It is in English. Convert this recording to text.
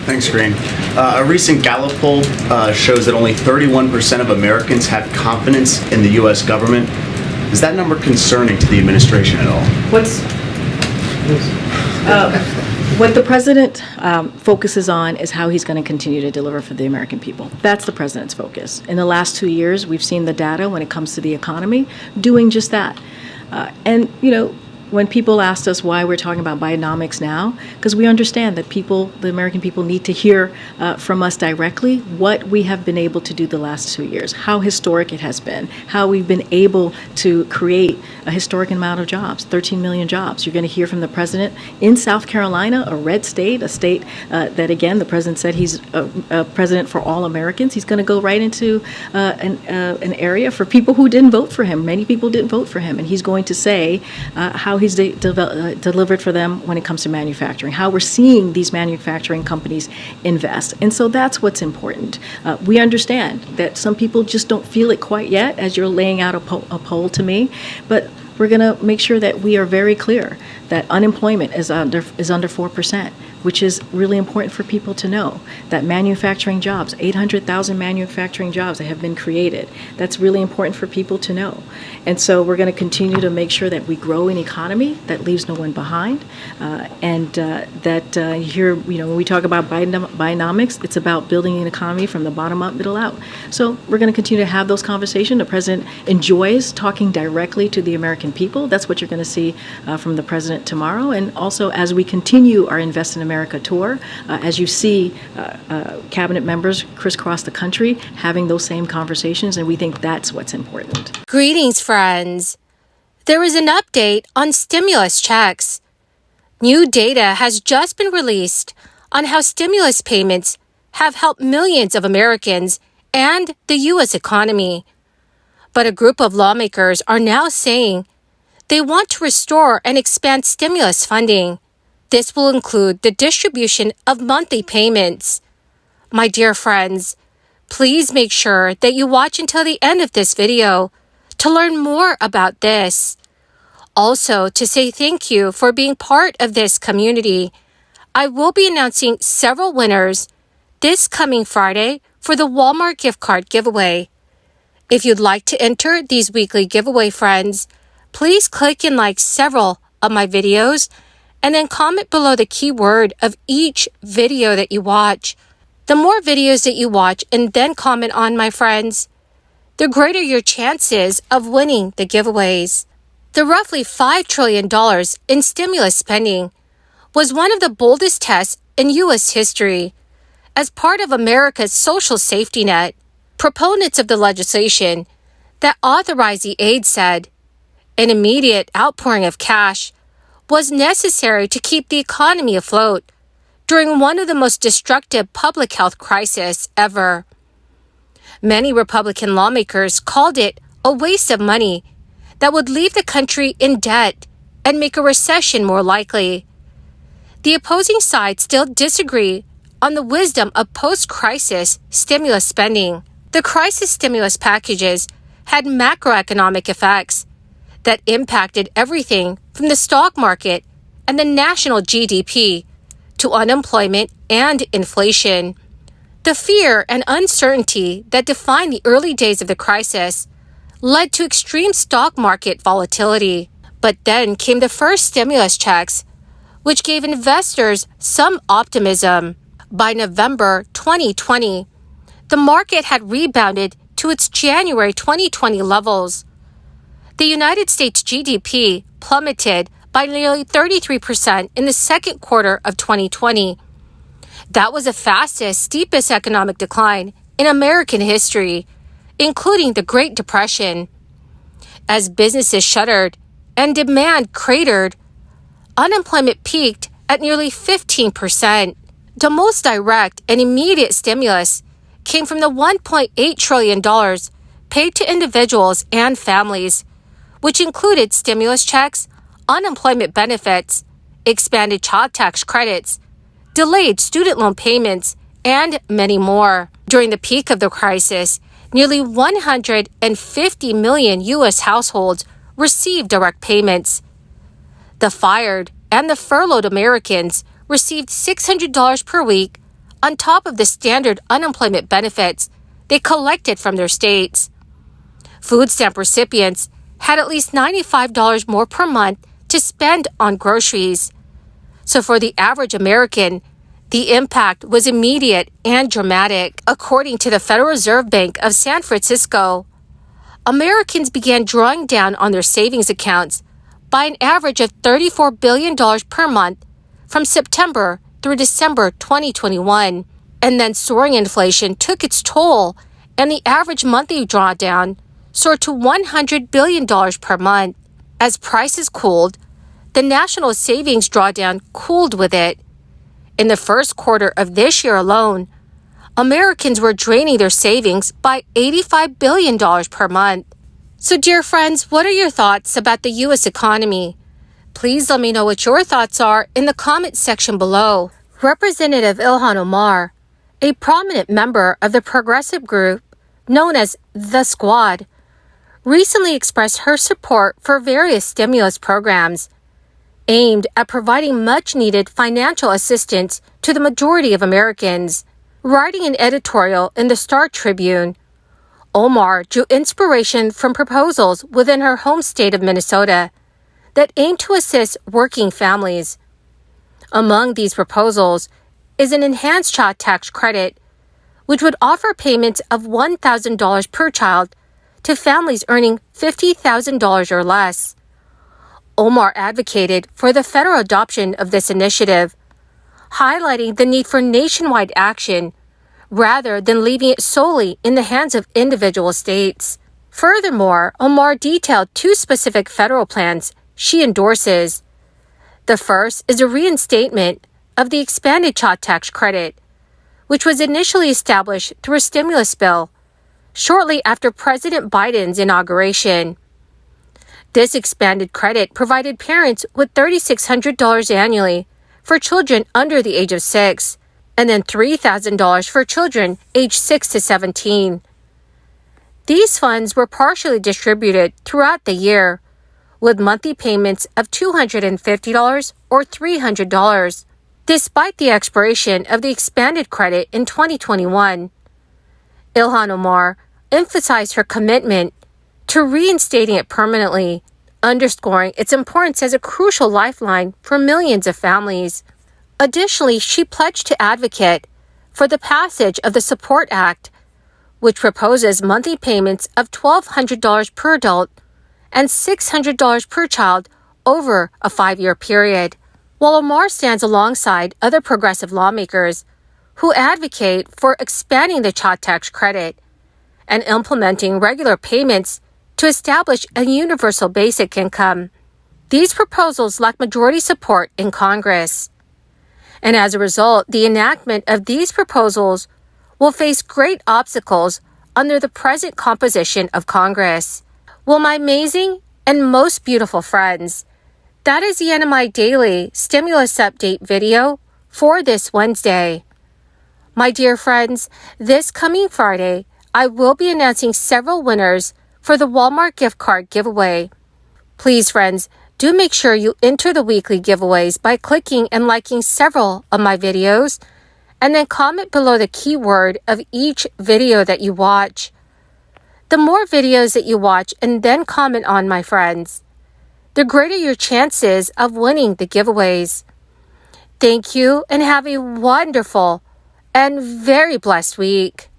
Thanks, Green. A recent Gallup poll shows that only 31% of Americans have confidence in the U.S. government. Is that number concerning to the administration at all? What the president focuses on is how he's going to continue to deliver for the American people. That's the president's focus. In the last 2 years, we've seen the data when it comes to the economy doing just that. And, you know, when people asked us why we're talking about Bidenomics now, because we understand that the American people need to hear from us directly what we have been able to do the last 2 years, how historic it has been, how we've been able to create a historic amount of jobs, 13 million jobs. You're going to hear from the president in South Carolina, a red state, a state that, again, the president said he's a president for all Americans. He's going to go right into an area for people who didn't vote for him. Many people didn't vote for him, and he's going to say how he's delivered for them when it comes to manufacturing, how we're seeing these manufacturing companies invest. And so that's what's important. We understand that some people just don't feel it quite yet as you're laying out a poll to me, but we're going to make sure that we are very clear that unemployment is under 4%, which is really important for people to know. That manufacturing jobs, 800,000 manufacturing jobs that have been created, that's really important for people to know. And so we're going to continue to make sure that we grow an economy that leaves no one behind, here, you know, when we talk about Bidenomics, it's about building an economy from the bottom up, middle out. So we're going to continue to have those conversations. The president enjoys talking directly to the American people. That's what you're going to see from the president tomorrow. And also, as we continue our Invest in America tour, as you see cabinet members crisscross the country having those same conversations, and we think that's what's important. Greetings, friends. There is an update on stimulus checks. New data has just been released on how stimulus payments have helped millions of Americans and the U.S. economy. But a group of lawmakers are now saying they want to restore and expand stimulus funding. This will include the distribution of monthly payments. My dear friends, please make sure that you watch until the end of this video to learn more about this. Also, to say thank you for being part of this community, I will be announcing several winners this coming Friday for the Walmart gift card giveaway. If you'd like to enter these weekly giveaway, friends, please click and like several of my videos and then comment below the keyword of each video that you watch. The more videos that you watch and then comment on, my friends, the greater your chances of winning the giveaways. The roughly $5 trillion in stimulus spending was one of the boldest tests in U.S. history. As part of America's social safety net, proponents of the legislation that authorized the aid said an immediate outpouring of cash was necessary to keep the economy afloat during one of the most destructive public health crises ever. Many Republican lawmakers called it a waste of money that would leave the country in debt and make a recession more likely. The opposing side still disagree on the wisdom of post-crisis stimulus spending. The crisis stimulus packages had macroeconomic effects that impacted everything from the stock market and the national GDP to unemployment and inflation. The fear and uncertainty that defined the early days of the crisis led to extreme stock market volatility. But then came the first stimulus checks, which gave investors some optimism. By November 2020, the market had rebounded to its January 2020 levels. The United States GDP plummeted by nearly 33% in the second quarter of 2020. That was the fastest, steepest economic decline in American history, including the Great Depression. As businesses shuttered and demand cratered, unemployment peaked at nearly 15%. The most direct and immediate stimulus came from the $1.8 trillion paid to individuals and families, which included stimulus checks, unemployment benefits, expanded child tax credits, delayed student loan payments, and many more. During the peak of the crisis, nearly 150 million U.S. households received direct payments. The fired and the furloughed Americans received $600 per week on top of the standard unemployment benefits they collected from their states. Food stamp recipients had at least $95 more per month to spend on groceries. So for the average American, the impact was immediate and dramatic. According to the Federal Reserve Bank of San Francisco, Americans began drawing down on their savings accounts by an average of $34 billion per month from September through December 2021. And then soaring inflation took its toll, and the average monthly drawdown soared to $100 billion per month. As prices cooled, the national savings drawdown cooled with it. In the first quarter of this year alone, Americans were draining their savings by $85 billion per month. So, dear friends, what are your thoughts about the U.S. economy? Please let me know what your thoughts are in the comment section below. Representative Ilhan Omar, a prominent member of the progressive group known as The Squad, recently expressed her support for various stimulus programs aimed at providing much-needed financial assistance to the majority of Americans. Writing an editorial in the Star Tribune, Omar drew inspiration from proposals within her home state of Minnesota that aim to assist working families. Among these proposals is an enhanced child tax credit, which would offer payments of $1,000 per child to families earning $50,000 or less. Omar advocated for the federal adoption of this initiative, highlighting the need for nationwide action rather than leaving it solely in the hands of individual states. Furthermore, Omar detailed two specific federal plans she endorses. The first is a reinstatement of the expanded child tax credit, which was initially established through a stimulus bill shortly after President Biden's inauguration. This expanded credit provided parents with $3,600 annually for children under the age of 6, and then $3,000 for children aged 6 to 17. These funds were partially distributed throughout the year, with monthly payments of $250 or $300, despite the expiration of the expanded credit in 2021. Ilhan Omar emphasized her commitment to reinstating it permanently, underscoring its importance as a crucial lifeline for millions of families. Additionally, she pledged to advocate for the passage of the Support Act, which proposes monthly payments of $1,200 per adult and $600 per child over a 5-year period. While Omar stands alongside other progressive lawmakers who advocate for expanding the child tax credit and implementing regular payments to establish a universal basic income, these proposals lack majority support in Congress. And as a result, the enactment of these proposals will face great obstacles under the present composition of Congress. Well, my amazing and most beautiful friends, that is the end of my daily stimulus update video for this Wednesday. My dear friends, this coming Friday, I will be announcing several winners for the Walmart gift card giveaway. Please, friends, do make sure you enter the weekly giveaways by clicking and liking several of my videos, and then comment below the keyword of each video that you watch. The more videos that you watch and then comment on, my friends, the greater your chances of winning the giveaways. Thank you and have a wonderful and very blessed week.